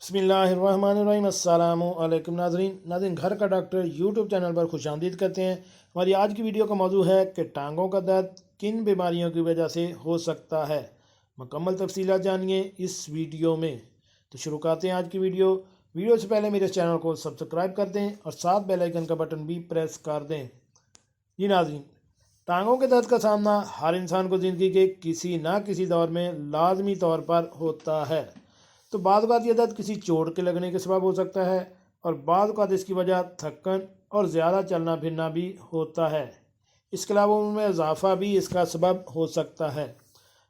बिस्मिल्लाहिर्रहमानिर्रहीम। अस्सलामु अलैकुम नाज़रीन, घर का डॉक्टर यूट्यूब चैनल पर खुशामदीद करते हैं। हमारी आज की वीडियो का मौजू है कि टांगों का दर्द किन बीमारियों की वजह से हो सकता है। मुकम्मल तफसीलात जानिए इस वीडियो में। तो शुरू करते हैं आज की वीडियो से पहले मेरे चैनल को सब्सक्राइब कर दें और साथ बेल आइकन का बटन भी प्रेस कर दें। जी नाज़रीन, टांगों के दर्द का सामना हर इंसान को ज़िंदगी के किसी न किसी दौर में लाजमी तौर पर होता है। तो बाद बात यह दर्द किसी चोट के लगने के सबब हो सकता है और बाद बात इसकी वजह थकन और ज़्यादा चलना फिरना भी होता है। इसके अलावा उनमें इजाफा भी इसका सबब हो सकता है।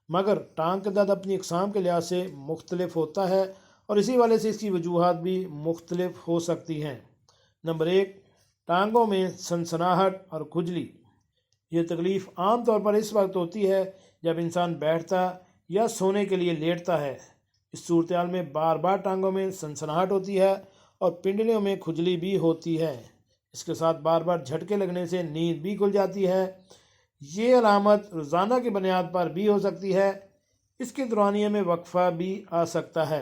मगर टांग का दर्द अपनी अक़साम के लिहाज से मुख्तलिफ होता है और इसी वजह से इसकी वजूहात भी मुख्तलिफ हो सकती हैं। नंबर 1, टांगों में सनसनाहट और खुजली। ये तकलीफ़ आम तौर पर इस वक्त होती है जब इंसान बैठता या सोने के लिए लेटता है। इस सूरत हाल में बार बार टांगों में सनसनाहट होती है और पिंडलियों में खुजली भी होती है। इसके साथ बार बार झटके लगने से नींद भी खुल जाती है। ये अलामत रोज़ाना की बुनियाद पर भी हो सकती है। इसके दौरानिए में वक्फा भी आ सकता है।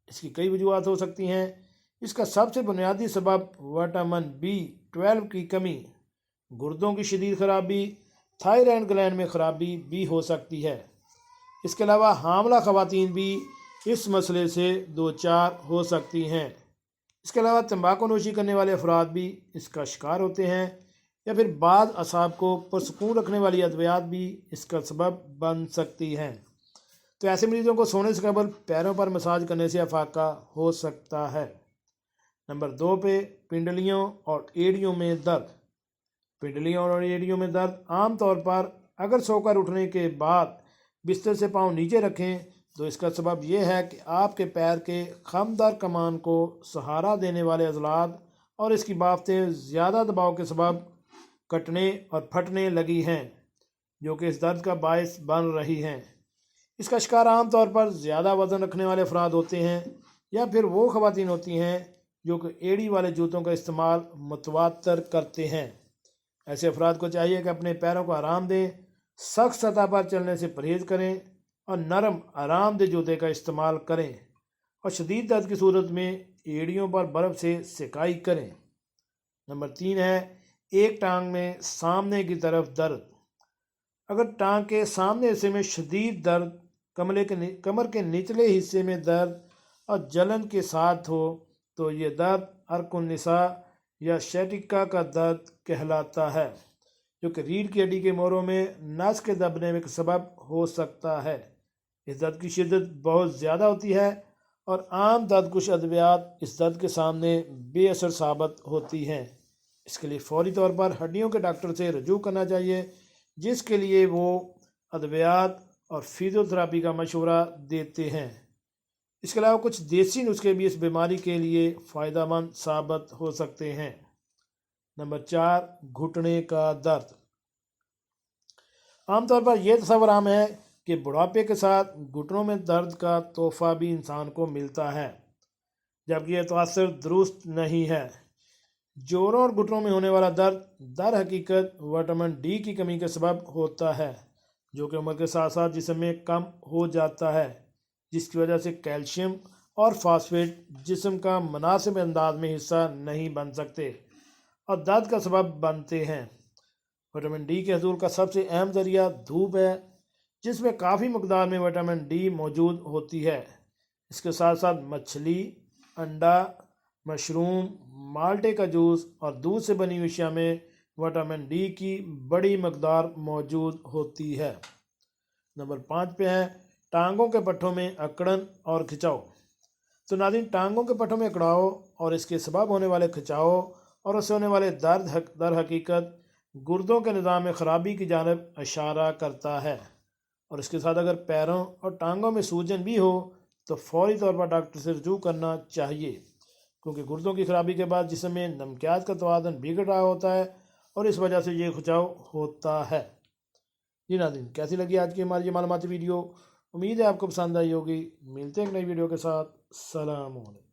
इसकी कई वजूहत हो सकती हैं। इसका सबसे बुनियादी सबब विटामिन B12 की कमी, गुर्दों की शदीद खराबी, थायराइड ग्लैंड में खराबी भी हो सकती है। इसके अलावा हामला ख़वातीन भी इस मसले से दो चार हो सकती हैं। इसके अलावा तंबाकू नोशी करने वाले अफराद भी इसका शिकार होते हैं या फिर बाद असाब को पुरसकून रखने वाली अद्वियात भी इसका सबब बन सकती हैं। तो ऐसे मरीजों को सोने से कबल पैरों पर मसाज करने से अफाका हो सकता है। नंबर 2 पे पिंडलियों और एड़ियों में दर्द। पिंडलियों और एड़ियों में दर्द आम तौर पर अगर सोकर उठने के बाद बिस्तर से पाँव नीचे रखें तो इसका सबब यह है कि आपके पैर के खमदार कमान को सहारा देने वाले अज़लात और इसकी बाफ्तें ज़्यादा दबाव के सबब कटने और फटने लगी हैं, जो कि इस दर्द का बायस बन रही हैं। इसका शिकार आम तौर पर ज़्यादा वज़न रखने वाले अफराद होते हैं या फिर वो ख़वातीन होती हैं जो कि एड़ी वाले जूतों का इस्तेमाल मुतवातर करते हैं। ऐसे अफराद को चाहिए कि अपने पैरों को आराम दें, सख्त सतह पर चलने से परहेज़ करें और नरम आरामदेह जूते का इस्तेमाल करें और शदीद दर्द की सूरत में एड़ियों पर बर्फ़ से सिकाई करें। नंबर 3 है एक टांग में सामने की तरफ दर्द। अगर टांग के सामने हिस्से में शदीद दर्द, कमर के निचले हिस्से में दर्द और जलन के साथ हो तो ये दर्द अर्कुन्निसा या शैटिका का दर्द कहलाता है, जो कि रीढ़ की हड्डी के मोरों में नस के दबने में सबब हो सकता है। इस दर्द की शिद्दत बहुत ज़्यादा होती है और आम दर्द कुछ अद्वियात इस दर्द के सामने बेअसर साबित होती हैं। इसके लिए फौरी तौर पर हड्डियों के डॉक्टर से रजू करना चाहिए, जिसके लिए वो अद्वियात और फिजियोथेरेपी का मशवरा देते हैं। इसके अलावा कुछ देसी नुस्खे भी इस बीमारी के लिए फ़ायदेमंद साबित हो सकते हैं। नंबर 4, घुटने का दर्द। आमतौर पर यह तस्वर आम है कि बुढ़ापे के साथ घुटनों में दर्द का तोहफा भी इंसान को मिलता है, जबकि यह तअस्सुर दुरुस्त नहीं है। जोड़ों और घुटनों में होने वाला दर्द दर हकीकत विटामिन D की कमी के सबब होता है, जो कि उम्र के साथ साथ जिस्म में कम हो जाता है, जिसकी वजह से कैल्शियम और फास्फेट जिस्म का मुनासिब अंदाज में हिस्सा नहीं बन सकते और दर्द का सबब बनते हैं। विटामिन D के हसूल का सबसे अहम ज़रिया धूप है, जिसमें काफ़ी मकदार में विटामिन D मौजूद होती है। इसके साथ साथ मछली, अंडा, मशरूम, माल्टे का जूस और दूध से बनी अशिया में विटामिन D की बड़ी मकदार मौजूद होती है। नंबर 5 पे है टांगों के पट्टों में अकड़न और खिंचाव। तो नाज़रीन, टांगों के पट्टों में अकड़ाव और इसके सबब होने वाले खिंचाव और उससे होने वाले दर्द दर हकीकत गुर्दों के निज़ाम में ख़राबी की जानिब इशारा करता है और इसके साथ अगर पैरों और टांगों में सूजन भी हो तो फौरी तौर पर डॉक्टर से रजू करना चाहिए, क्योंकि गुर्दों की खराबी के बाद जिस्म में नमकियात का तवाज़ुन बिगड़ रहा होता है और इस वजह से ये खिंचाव होता है। जी नाज़रीन, कैसी लगी आज की हमारी ये मालूमाती वीडियो? उम्मीद है आपको पसंद आई होगी। मिलते हैं एक नई वीडियो के साथ। सलाम अलैकुम।